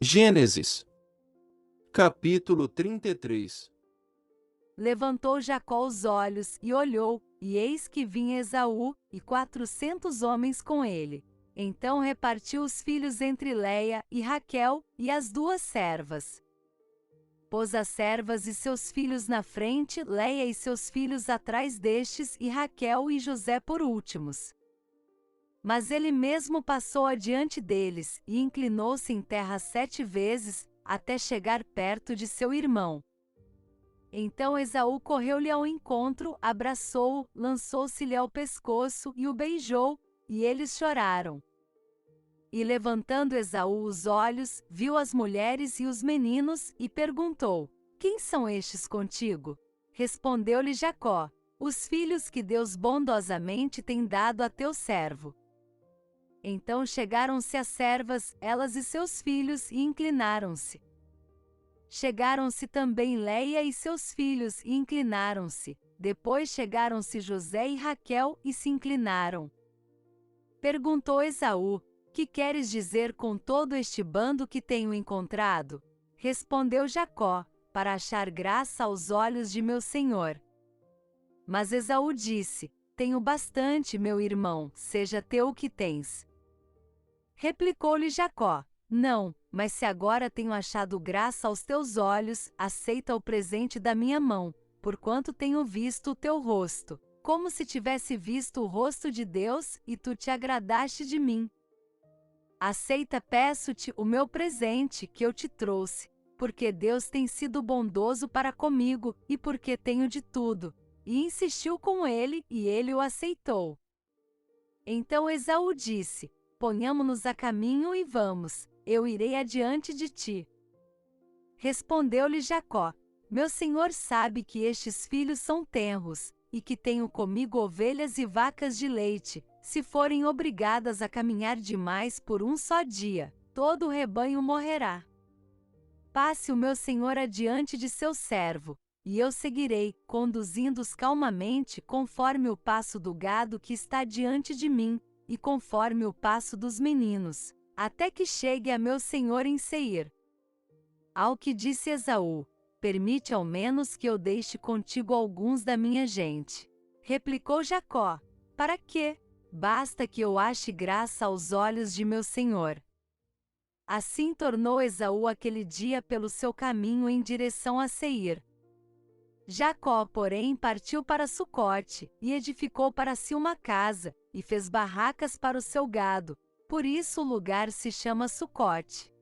Gênesis, capítulo 33. Levantou Jacó os olhos e olhou, e eis que vinha Esaú, e 400 homens com ele. Então repartiu os filhos entre Leia e Raquel, e as duas servas. Pôs as servas e seus filhos na frente, Leia e seus filhos atrás destes, e Raquel e José por últimos. Mas ele mesmo passou adiante deles, e inclinou-se em terra 7 vezes, até chegar perto de seu irmão. Então Esaú correu-lhe ao encontro, abraçou-o, lançou-se-lhe ao pescoço e o beijou, e eles choraram. E levantando Esaú os olhos, viu as mulheres e os meninos, e perguntou: Quem são estes contigo? Respondeu-lhe Jacó: Os filhos que Deus bondosamente tem dado a teu servo. Então chegaram-se as servas, elas e seus filhos, e inclinaram-se. Chegaram-se também Leia e seus filhos, e inclinaram-se. Depois chegaram-se José e Raquel, e se inclinaram. Perguntou Esaú: Que queres dizer com todo este bando que tenho encontrado? Respondeu Jacó: Para achar graça aos olhos de meu senhor. Mas Esaú disse: Tenho bastante, meu irmão, seja teu o que tens. Replicou-lhe Jacó: Não, mas se agora tenho achado graça aos teus olhos, aceita o presente da minha mão, porquanto tenho visto o teu rosto, como se tivesse visto o rosto de Deus, e tu te agradaste de mim. Aceita, peço-te, o meu presente que eu te trouxe, porque Deus tem sido bondoso para comigo, e porque tenho de tudo. E insistiu com ele, e ele o aceitou. Então Esaú disse: Ponhamo-nos a caminho e vamos, eu irei adiante de ti. Respondeu-lhe Jacó: Meu senhor sabe que estes filhos são tenros, e que tenho comigo ovelhas e vacas de leite. Se forem obrigadas a caminhar demais por um só dia, todo o rebanho morrerá. Passe o meu senhor adiante de seu servo, e eu seguirei, conduzindo-os calmamente, conforme o passo do gado que está diante de mim, e conforme o passo dos meninos, até que chegue a meu senhor em Seir. Ao que disse Esaú: Permite ao menos que eu deixe contigo alguns da minha gente. Replicou Jacó: Para quê? Basta que eu ache graça aos olhos de meu senhor. Assim tornou Esaú aquele dia pelo seu caminho em direção a Seir. Jacó, porém, partiu para Sucote, e edificou para si uma casa, e fez barracas para o seu gado, por isso o lugar se chama Sucote.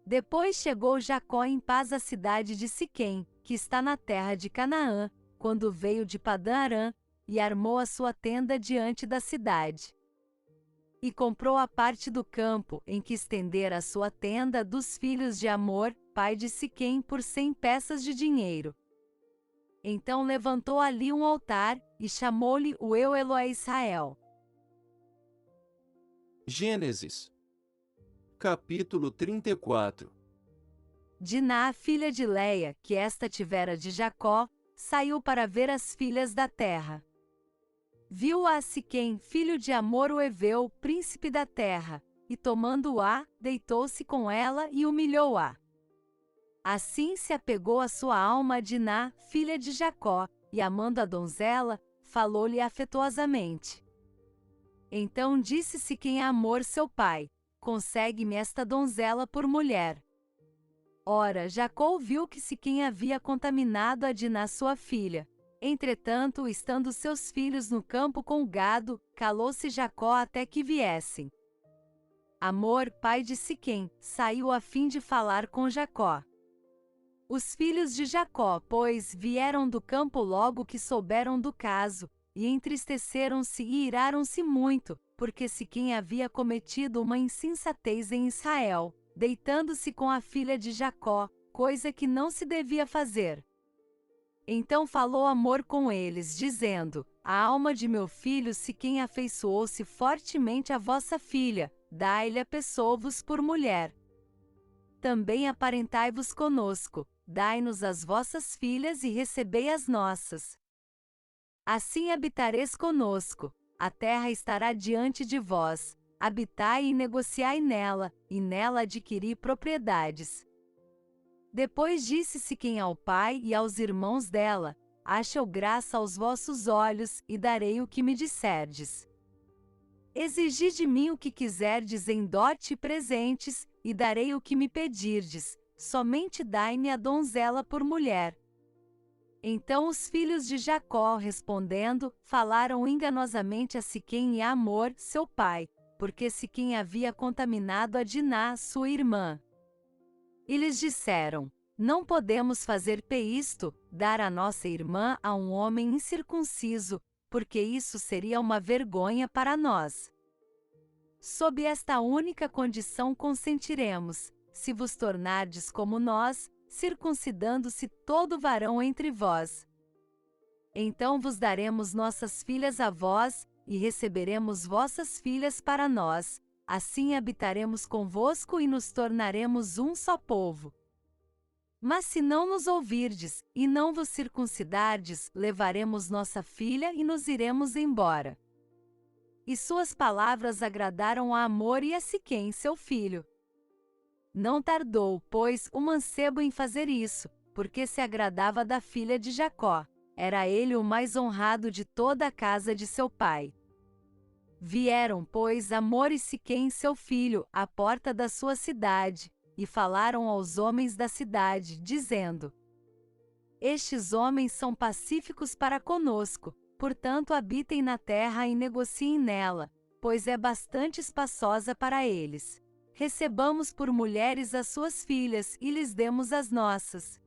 Depois chegou Jacó em paz à cidade de Siquém, que está na terra de Canaã, quando veio de Padã-Arã, e armou a sua tenda diante da cidade. E comprou a parte do campo em que estendera a sua tenda dos filhos de Amor, pai de Siquém, por 100 peças de dinheiro. Então levantou ali um altar, e chamou-lhe o Eu Eloé Israel. Gênesis, capítulo 34. Diná, filha de Leia, que esta tivera de Jacó, saiu para ver as filhas da terra. Viu-a a Siquém, filho de Amor o Heveu, príncipe da terra, e tomando-a, deitou-se com ela e humilhou-a. Assim se apegou a sua alma a Diná, filha de Jacó, e amando a donzela, falou-lhe afetuosamente. Então disse Siquém a Amor seu pai: Consegue-me esta donzela por mulher. Ora, Jacó viu que Siquém havia contaminado a Diná sua filha. Entretanto, estando seus filhos no campo com o gado, calou-se Jacó até que viessem. Amor, pai de Siquém, saiu a fim de falar com Jacó. Os filhos de Jacó, pois, vieram do campo logo que souberam do caso, e entristeceram-se e iraram-se muito, porque Siquém havia cometido uma insensatez em Israel, deitando-se com a filha de Jacó, coisa que não se devia fazer. Então falou Amor com eles, dizendo: A alma de meu filho Siquém afeiçoou-se fortemente à vossa filha, dai-lhe a pessoa-vos por mulher. Também aparentai-vos conosco, dai-nos as vossas filhas e recebei as nossas. Assim habitareis conosco, a terra estará diante de vós. habitai e negociai nela, e nela adquiri propriedades. Depois disse Siquém ao pai e aos irmãos dela: Ache-eu graça aos vossos olhos, e darei o que me disserdes. Exigi de mim o que quiserdes em dote e presentes, e darei o que me pedirdes, somente dai-me a donzela por mulher. Então os filhos de Jacó, respondendo, falaram enganosamente a Siquém e a Hamor, seu pai, porque Siquém havia contaminado a Diná, sua irmã. E lhes disseram: Não podemos fazer isto, dar a nossa irmã a um homem incircunciso, porque isso seria uma vergonha para nós. Sob esta única condição consentiremos, se vos tornardes como nós, circuncidando-se todo varão entre vós. Então vos daremos nossas filhas a vós, e receberemos vossas filhas para nós, assim habitaremos convosco e nos tornaremos um só povo. Mas se não nos ouvirdes, e não vos circuncidardes, levaremos nossa filha e nos iremos embora. E suas palavras agradaram a Hamor e a Siquém, seu filho. Não tardou, pois, o mancebo em fazer isso, porque se agradava da filha de Jacó. Era ele o mais honrado de toda a casa de seu pai. Vieram, pois, Hamor e Siquém, seu filho, à porta da sua cidade, e falaram aos homens da cidade, dizendo: Estes homens são pacíficos para conosco, portanto habitem na terra e negociem nela, pois é bastante espaçosa para eles. Recebamos por mulheres as suas filhas e lhes demos as nossas.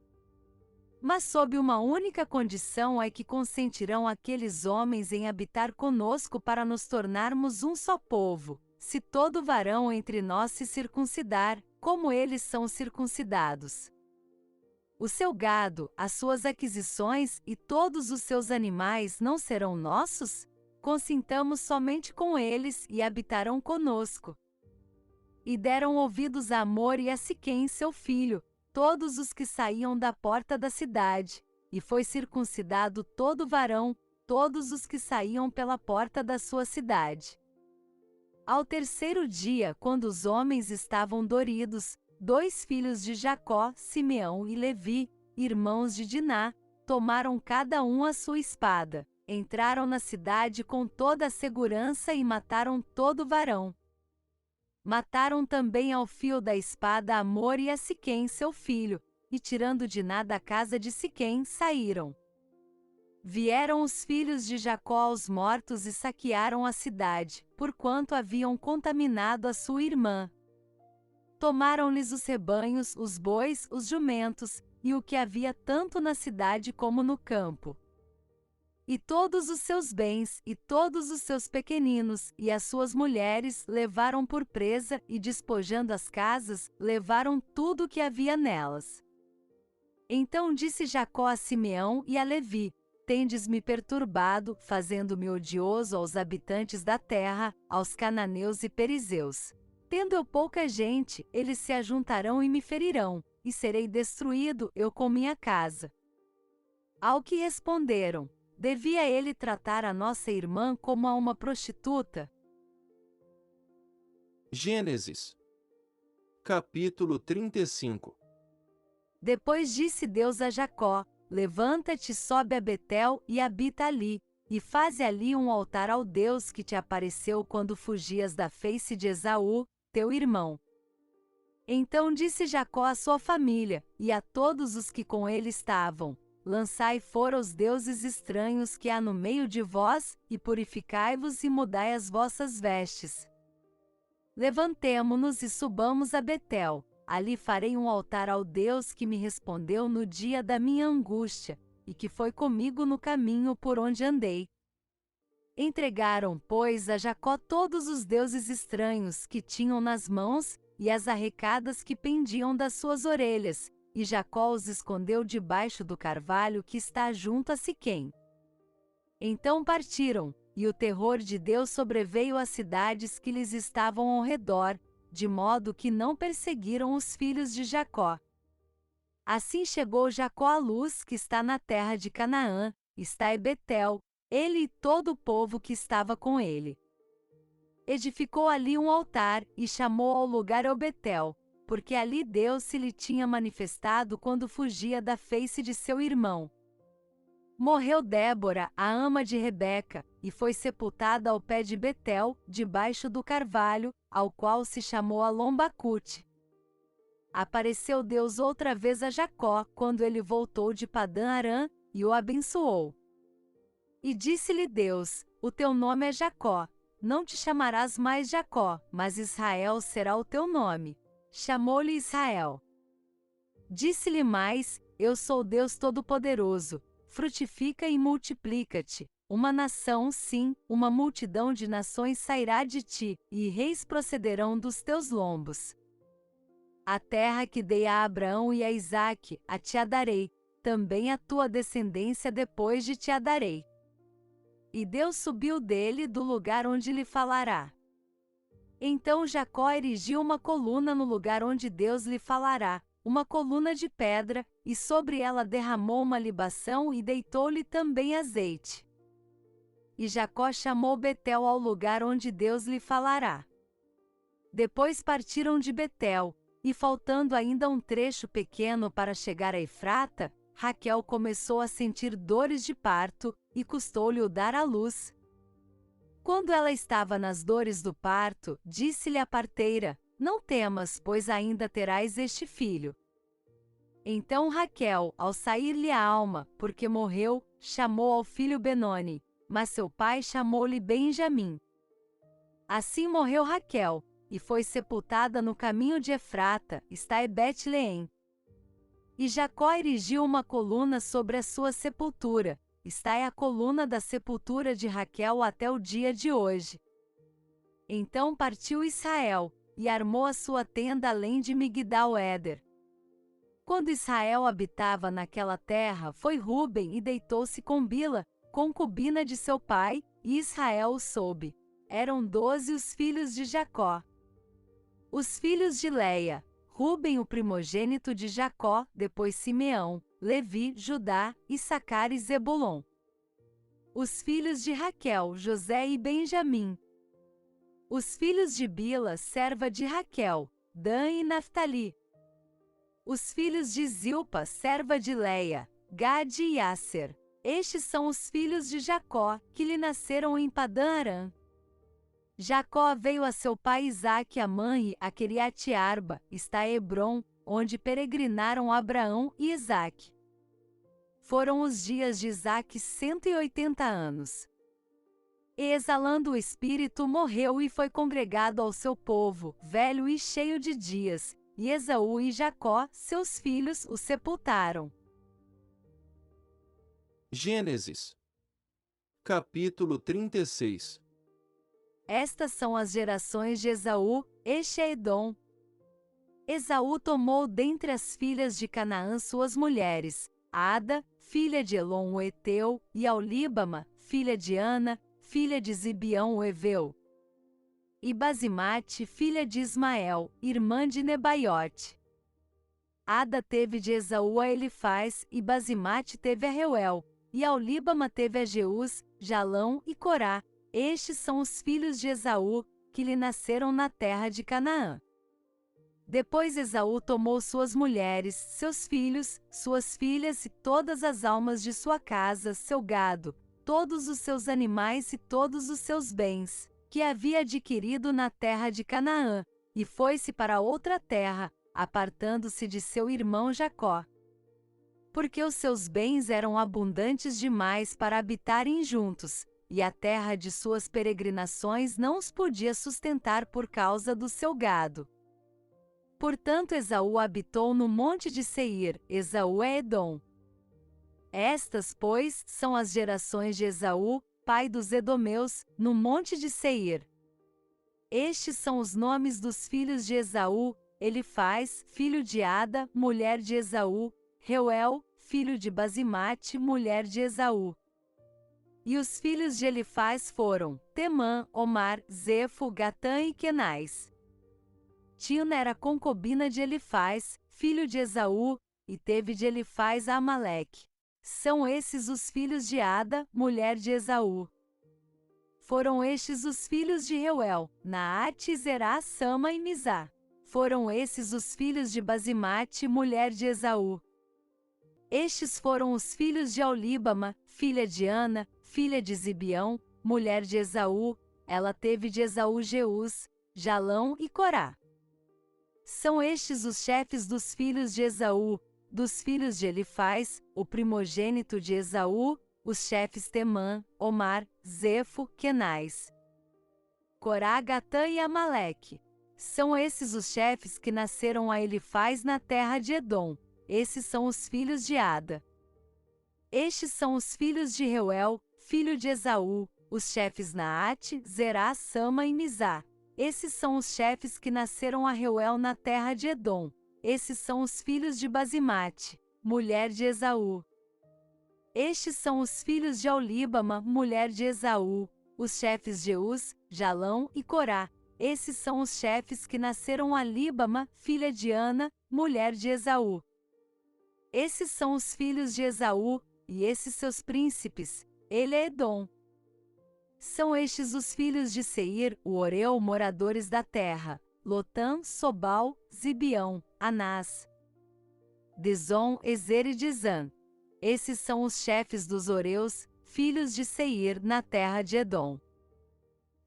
Mas sob uma única condição é que consentirão aqueles homens em habitar conosco para nos tornarmos um só povo, se todo varão entre nós se circuncidar, como eles são circuncidados. O seu gado, as suas aquisições e todos os seus animais não serão nossos? Consintamos somente com eles e habitarão conosco. E deram ouvidos a Hamor e a Siquém, seu filho, todos os que saíam da porta da cidade, e foi circuncidado todo varão, todos os que saíam pela porta da sua cidade. Ao terceiro dia, quando os homens estavam doridos, 2 filhos de Jacó, Simeão e Levi, irmãos de Diná, tomaram cada um a sua espada, entraram na cidade com toda a segurança e mataram todo varão. Mataram também ao fio da espada a Hamor e a Siquém, seu filho, e tirando Diná da casa de Siquém, saíram. Vieram os filhos de Jacó aos mortos e saquearam a cidade, porquanto haviam contaminado a sua irmã. Tomaram-lhes os rebanhos, os bois, os jumentos, e o que havia tanto na cidade como no campo. E todos os seus bens, e todos os seus pequeninos, e as suas mulheres, levaram por presa, e despojando as casas, levaram tudo o que havia nelas. Então disse Jacó a Simeão e a Levi: Tendes-me perturbado, fazendo-me odioso aos habitantes da terra, aos cananeus e perizeus. Tendo eu pouca gente, eles se ajuntarão e me ferirão, e serei destruído, eu com minha casa. Ao que responderam: Devia ele tratar a nossa irmã como a uma prostituta? Gênesis. Capítulo 35. Depois disse Deus a Jacó: Levanta-te, sobe a Betel e habita ali, e faze ali um altar ao Deus que te apareceu quando fugias da face de Esaú, teu irmão. Então disse Jacó à sua família, e a todos os que com ele estavam: Lançai fora os deuses estranhos que há no meio de vós, e purificai-vos e mudai as vossas vestes. Levantemo-nos e subamos a Betel. Ali farei um altar ao Deus que me respondeu no dia da minha angústia, e que foi comigo no caminho por onde andei. Entregaram, pois, a Jacó todos os deuses estranhos que tinham nas mãos, e as arrecadas que pendiam das suas orelhas, e Jacó os escondeu debaixo do carvalho que está junto a Siquém. Então partiram, e o terror de Deus sobreveio às cidades que lhes estavam ao redor, de modo que não perseguiram os filhos de Jacó. Assim chegou Jacó à Luz, que está na terra de Canaã, está em Betel, ele e todo o povo que estava com ele. Edificou ali um altar e chamou ao lugar El-Betel, porque ali Deus se lhe tinha manifestado quando fugia da face de seu irmão. Morreu Débora, a ama de Rebeca, e foi sepultada ao pé de Betel, debaixo do carvalho, ao qual se chamou Alom-Bacute. Apareceu Deus outra vez a Jacó, quando ele voltou de Padã-Arã, e o abençoou. E disse-lhe Deus: o teu nome é Jacó, não te chamarás mais Jacó, mas Israel será o teu nome. Chamou-lhe Israel. Disse-lhe mais: eu sou Deus Todo-Poderoso, frutifica e multiplica-te. Uma nação, sim, uma multidão de nações sairá de ti, e reis procederão dos teus lombos. A terra que dei a Abraão e a Isaque, a te a darei, também a tua descendência depois de te a darei. E Deus subiu dele do lugar onde lhe falará. Então Jacó erigiu uma coluna no lugar onde Deus lhe falará, uma coluna de pedra, e sobre ela derramou uma libação e deitou-lhe também azeite. E Jacó chamou Betel ao lugar onde Deus lhe falará. Depois partiram de Betel, e faltando ainda um trecho pequeno para chegar a Efrata, Raquel começou a sentir dores de parto, e custou-lhe o dar à luz. Quando ela estava nas dores do parto, disse-lhe a parteira: não temas, pois ainda terás este filho. Então Raquel, ao sair-lhe a alma, porque morreu, chamou ao filho Benoni, mas seu pai chamou-lhe Benjamim. Assim morreu Raquel, e foi sepultada no caminho de Efrata, está em Bet-Leém. E Jacó erigiu uma coluna sobre a sua sepultura, está é a coluna da sepultura de Raquel até o dia de hoje. Então partiu Israel, e armou a sua tenda além de Migdal-Éder. Quando Israel habitava naquela terra, foi Ruben e deitou-se com Bila, concubina de seu pai, e Israel o soube. Eram 12 os filhos de Jacó. Os filhos de Leia: Ruben, o primogênito de Jacó, depois Simeão, Levi, Judá, Issacar e Zebulon. Os filhos de Raquel: José e Benjamim. Os filhos de Bila, serva de Raquel: Dan e Naftali. Os filhos de Zilpa, serva de Leia: Gade e Asser. Estes são os filhos de Jacó, que lhe nasceram em Padã-Arã. Jacó veio a seu pai Isaque a Manre a Quiriate-Arba, está Hebrom, onde peregrinaram Abraão e Isaque. Foram os dias de Isaque 180 anos. E exalando o espírito morreu e foi congregado ao seu povo, velho e cheio de dias, e Esaú e Jacó, seus filhos, o sepultaram. Gênesis. Capítulo 36. Estas são as gerações de Esaú, este é Edom. Esaú tomou dentre as filhas de Canaã suas mulheres, Ada, filha de Elon o Eteu, e Aulíbama, filha de Ana, filha de Zibeão o Eveu. E Basimate, filha de Ismael, irmã de Nebaiote. Ada teve de Esaú a Elifaz, e Basimate teve a Reuel, e Aulíbama teve a Jeús, Jalão e Corá. Estes são os filhos de Esaú, que lhe nasceram na terra de Canaã. Depois Esaú tomou suas mulheres, seus filhos, suas filhas e todas as almas de sua casa, seu gado, todos os seus animais e todos os seus bens, que havia adquirido na terra de Canaã, e foi-se para outra terra, apartando-se de seu irmão Jacó. Porque os seus bens eram abundantes demais para habitarem juntos, e a terra de suas peregrinações não os podia sustentar por causa do seu gado. Portanto Esaú habitou no monte de Seir, Esaú é Edom. Estas, pois, são as gerações de Esaú, pai dos edomeus, no monte de Seir. Estes são os nomes dos filhos de Esaú: Elifaz, filho de Ada, mulher de Esaú, Reuel, filho de Basimate, mulher de Esaú. E os filhos de Elifaz foram Temã, Omar, Zefo, Gatã e Kenaz. Tina era concubina de Elifaz, filho de Esaú, e teve de Elifaz a Amaleque. São esses os filhos de Ada, mulher de Esaú. Foram estes os filhos de Reuel, Naate, Zerá, Sama e Mizá. Foram esses os filhos de Basimate, mulher de Esaú. Estes foram os filhos de Aulíbama, filha de Ana, filha de Zibeão, mulher de Esaú. Ela teve de Esaú Jeús, Jalão e Corá. São estes os chefes dos filhos de Esaú, dos filhos de Elifaz, o primogênito de Esaú, os chefes Temã, Omar, Zefo, Kenais, Corá, Gatã e Amaleque. São esses os chefes que nasceram a Elifaz na terra de Edom. Esses são os filhos de Ada. Estes são os filhos de Reuel, filho de Esaú, os chefes Naate, Zerá, Sama e Mizá. Esses são os chefes que nasceram a Reuel na terra de Edom. Esses são os filhos de Basimate, mulher de Esaú. Estes são os filhos de Aulíbama, mulher de Esaú, os chefes Jeús, Jalão e Corá. Esses são os chefes que nasceram a Líbama, filha de Ana, mulher de Esaú. Esses são os filhos de Esaú, e esses seus príncipes. Ele é Edom. São estes os filhos de Seir, o Oreu, moradores da terra: Lotã, Sobal, Zibeão, Anás, Dizon, Ezer e Dizã. Esses são os chefes dos Oreus, filhos de Seir, na terra de Edom.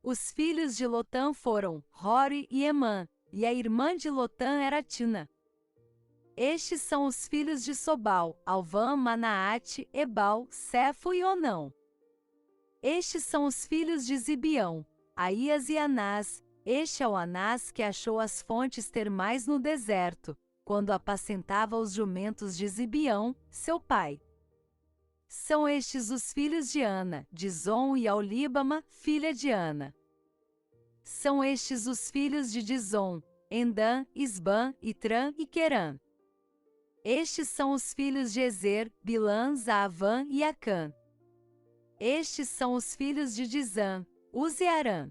Os filhos de Lotã foram Hori e Emã, e a irmã de Lotã era Tina. Estes são os filhos de Sobal: Alvã, Manaate, Ebal, Cefo e Onão. Estes são os filhos de Zibeão: Aías e Anás. Este é o Anás que achou as fontes termais no deserto, quando apacentava os jumentos de Zibeão, seu pai. São estes os filhos de Ana, Dizon e Aulíbama, filha de Ana. São estes os filhos de Dizon: Endã, Isbã, Itrã e Querã. Estes são os filhos de Ezer, Bilã, Zaavã e Acã. Estes são os filhos de Dizã, Uz e Arã.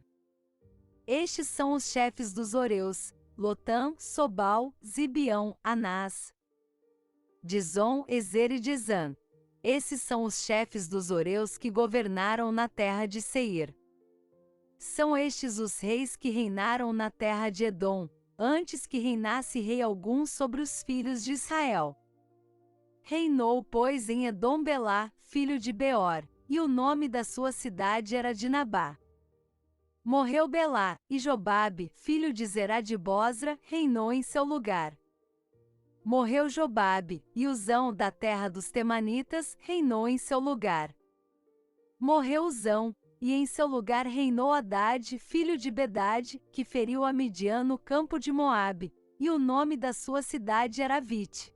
Estes são os chefes dos Oreus: Lotã, Sobal, Zibeão, Anás, Dizon, Ezer e Dizã. Esses são os chefes dos Oreus que governaram na terra de Seir. São estes os reis que reinaram na terra de Edom, antes que reinasse rei algum sobre os filhos de Israel. Reinou, pois, em Edom Belá, filho de Beor, e o nome da sua cidade era Dinabá. Morreu Belá, e Jobabe, filho de Zerá de Bosra, reinou em seu lugar. Morreu Jobabe, e Uzão, da terra dos Temanitas, reinou em seu lugar. Morreu Uzão, e em seu lugar reinou Hadade, filho de Bedade, que feriu a Midian no campo de Moabe, e o nome da sua cidade era Vite.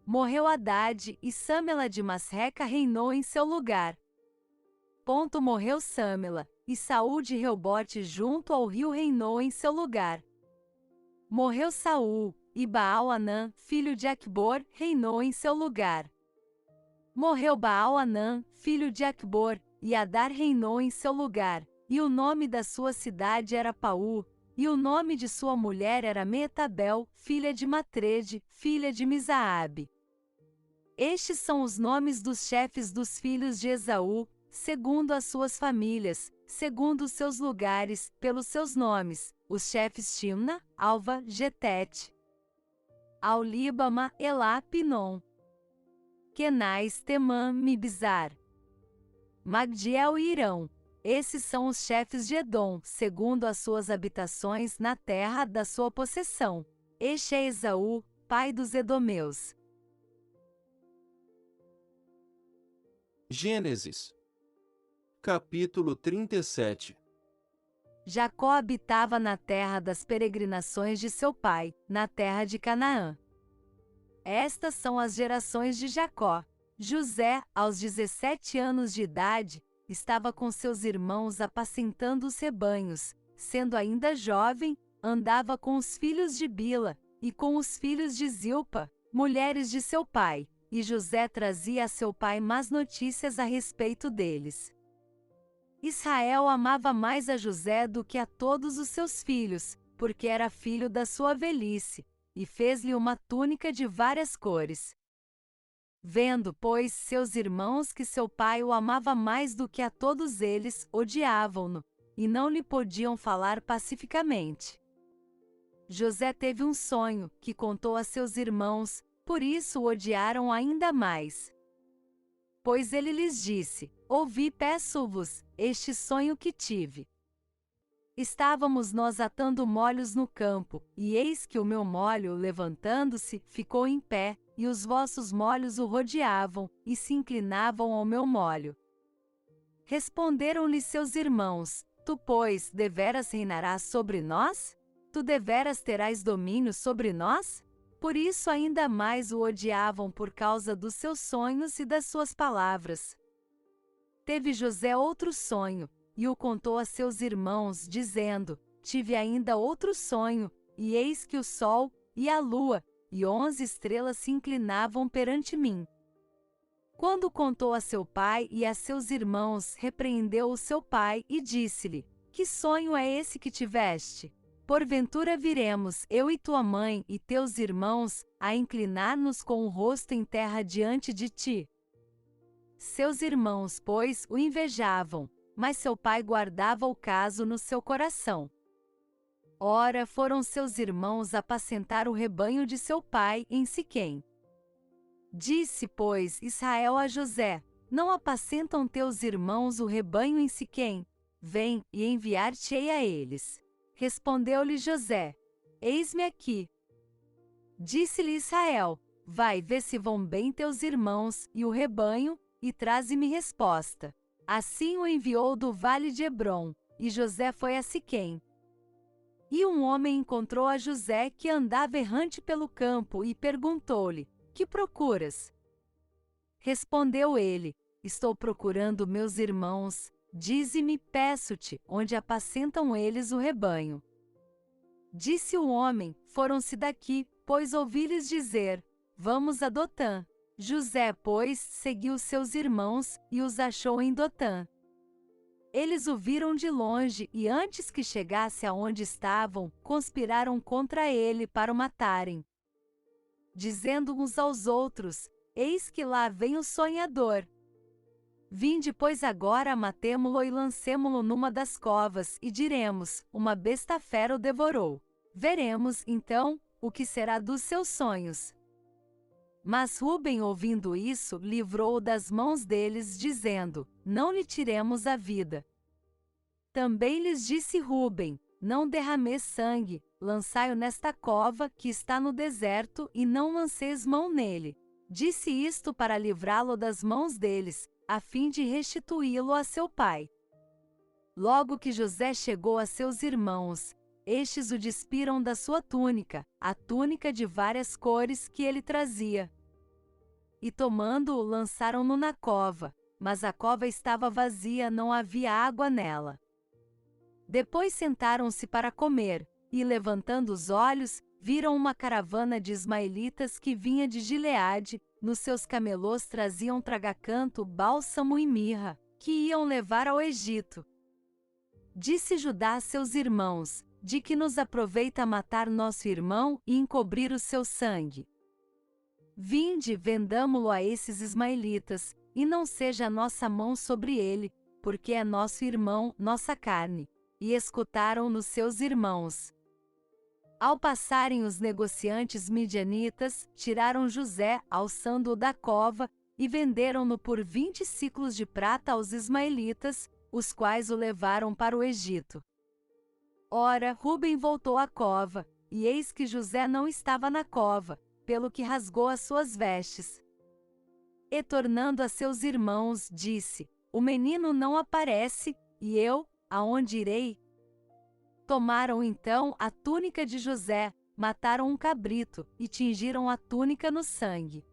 Morreu Hadade, e Sâmela de Masreca reinou em seu lugar. Morreu Sâmela, e Saul de Reobote junto ao rio reinou em seu lugar. Morreu Saul, e Baal-Anã, filho de Acbor, reinou em seu lugar. Morreu Baal-Anã, filho de Acbor, e Adar reinou em seu lugar, e o nome da sua cidade era Paú, e o nome de sua mulher era Meetabel, filha de Matrede, filha de Mizaabe. Estes são os nomes dos chefes dos filhos de Esaú, segundo as suas famílias, segundo os seus lugares, pelos seus nomes: os chefes Timna, Alva, Getete, Aulíbama, Elá, Pinom, Kenais, Temã, Mibzar, Magdiel e Irão. Esses são os chefes de Edom, segundo as suas habitações na terra da sua possessão. Este é Esaú, pai dos edomeus. Gênesis capítulo 37. Jacó habitava na terra das peregrinações de seu pai, na terra de Canaã. Estas são as gerações de Jacó. José, aos 17 anos de idade, estava com seus irmãos apacentando os rebanhos. Sendo ainda jovem, andava com os filhos de Bila, e com os filhos de Zilpa, mulheres de seu pai, e José trazia a seu pai más notícias a respeito deles. Israel amava mais a José do que a todos os seus filhos, porque era filho da sua velhice, e fez-lhe uma túnica de várias cores. Vendo, pois, seus irmãos que seu pai o amava mais do que a todos eles, odiavam-no, e não lhe podiam falar pacificamente. José teve um sonho, que contou a seus irmãos, por isso o odiaram ainda mais. Pois ele lhes disse: Ouvi, peço-vos, este sonho que tive. Estávamos nós atando molhos no campo, e eis que o meu molho, levantando-se, ficou em pé, e os vossos molhos o rodeavam, e se inclinavam ao meu molho. Responderam-lhe seus irmãos: Tu, pois, deveras reinarás sobre nós? Tu deveras terás domínio sobre nós? Por isso ainda mais o odiavam por causa dos seus sonhos e das suas palavras. Teve José outro sonho, e o contou a seus irmãos, dizendo: Tive ainda outro sonho, e eis que o sol, e a lua, e 11 estrelas se inclinavam perante mim. Quando contou a seu pai e a seus irmãos, repreendeu o seu pai e disse-lhe: Que sonho é esse que tiveste? Porventura viremos, eu e tua mãe e teus irmãos, a inclinar-nos com o rosto em terra diante de ti? Seus irmãos, pois, o invejavam, mas seu pai guardava o caso no seu coração. Ora, foram seus irmãos apacentar o rebanho de seu pai em Siquém. Disse, pois, Israel a José: Não apacentam teus irmãos o rebanho em Siquém? Vem, e enviar-te-ei a eles. Respondeu-lhe José: Eis-me aqui. Disse-lhe Israel: Vai, vê se vão bem teus irmãos e o rebanho, e traze-me resposta. Assim o enviou do vale de Hebrom, e José foi a Siquém. E um homem encontrou a José que andava errante pelo campo e perguntou-lhe: Que procuras? Respondeu ele: Estou procurando meus irmãos. Dize-me, peço-te, onde apacentam eles o rebanho. Disse o homem: Foram-se daqui, pois ouvi-lhes dizer: Vamos a Dotã. José, pois, seguiu seus irmãos, e os achou em Dotã. Eles o viram de longe, e antes que chegasse aonde estavam, conspiraram contra ele para o matarem. Dizendo uns aos outros: Eis que lá vem o sonhador. Vinde, pois, agora, matemo-lo e lancemo-lo numa das covas, e diremos: Uma besta fera o devorou. Veremos, então, o que será dos seus sonhos. Mas Rúben, ouvindo isso, livrou-o das mãos deles, dizendo: Não lhe tiremos a vida. Também lhes disse Rúben: Não derrameis sangue, lançai-o nesta cova, que está no deserto, e não lanceis mão nele. Disse isto para livrá-lo das mãos deles, a fim de restituí-lo a seu pai. Logo que José chegou a seus irmãos, estes o despiram da sua túnica, a túnica de várias cores que ele trazia. E tomando-o, lançaram-no na cova, mas a cova estava vazia, não havia água nela. Depois sentaram-se para comer, e levantando os olhos, viram uma caravana de ismaelitas que vinha de Gileade. Nos seus camelôs traziam tragacanto, bálsamo e mirra, que iam levar ao Egito. Disse Judá a seus irmãos: De que nos aproveita matar nosso irmão e encobrir o seu sangue? Vinde, vendamo-lo a esses ismaelitas, e não seja a nossa mão sobre ele, porque é nosso irmão, nossa carne. E escutaram-nos seus irmãos. Ao passarem os negociantes midianitas, tiraram José, alçando-o da cova, e venderam-no por 20 siclos de prata aos ismaelitas, os quais o levaram para o Egito. Ora, Rúben voltou à cova, e eis que José não estava na cova, pelo que rasgou as suas vestes. E tornando a seus irmãos, disse: O menino não aparece, e eu, aonde irei? Tomaram então a túnica de José, mataram um cabrito, e tingiram a túnica no sangue.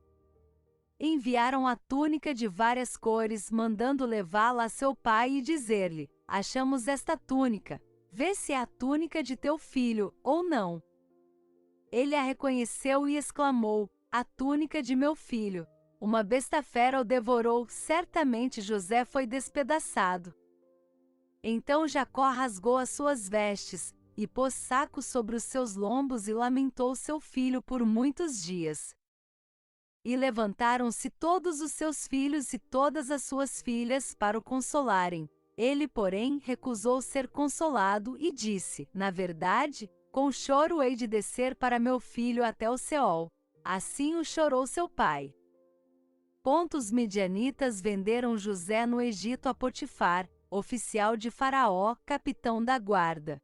Enviaram a túnica de várias cores, mandando levá-la a seu pai e dizer-lhe: Achamos esta túnica, vê se é a túnica de teu filho, ou não. Ele a reconheceu e exclamou: A túnica de meu filho. Uma besta fera o devorou, certamente José foi despedaçado. Então Jacó rasgou as suas vestes, e pôs saco sobre os seus lombos e lamentou seu filho por muitos dias. E levantaram-se todos os seus filhos e todas as suas filhas para o consolarem. Ele, porém, recusou ser consolado e disse: Na verdade, com choro hei de descer para meu filho até o Seol. Assim o chorou seu pai. Os midianitas venderam José no Egito a Potifar, oficial de Faraó, capitão da guarda.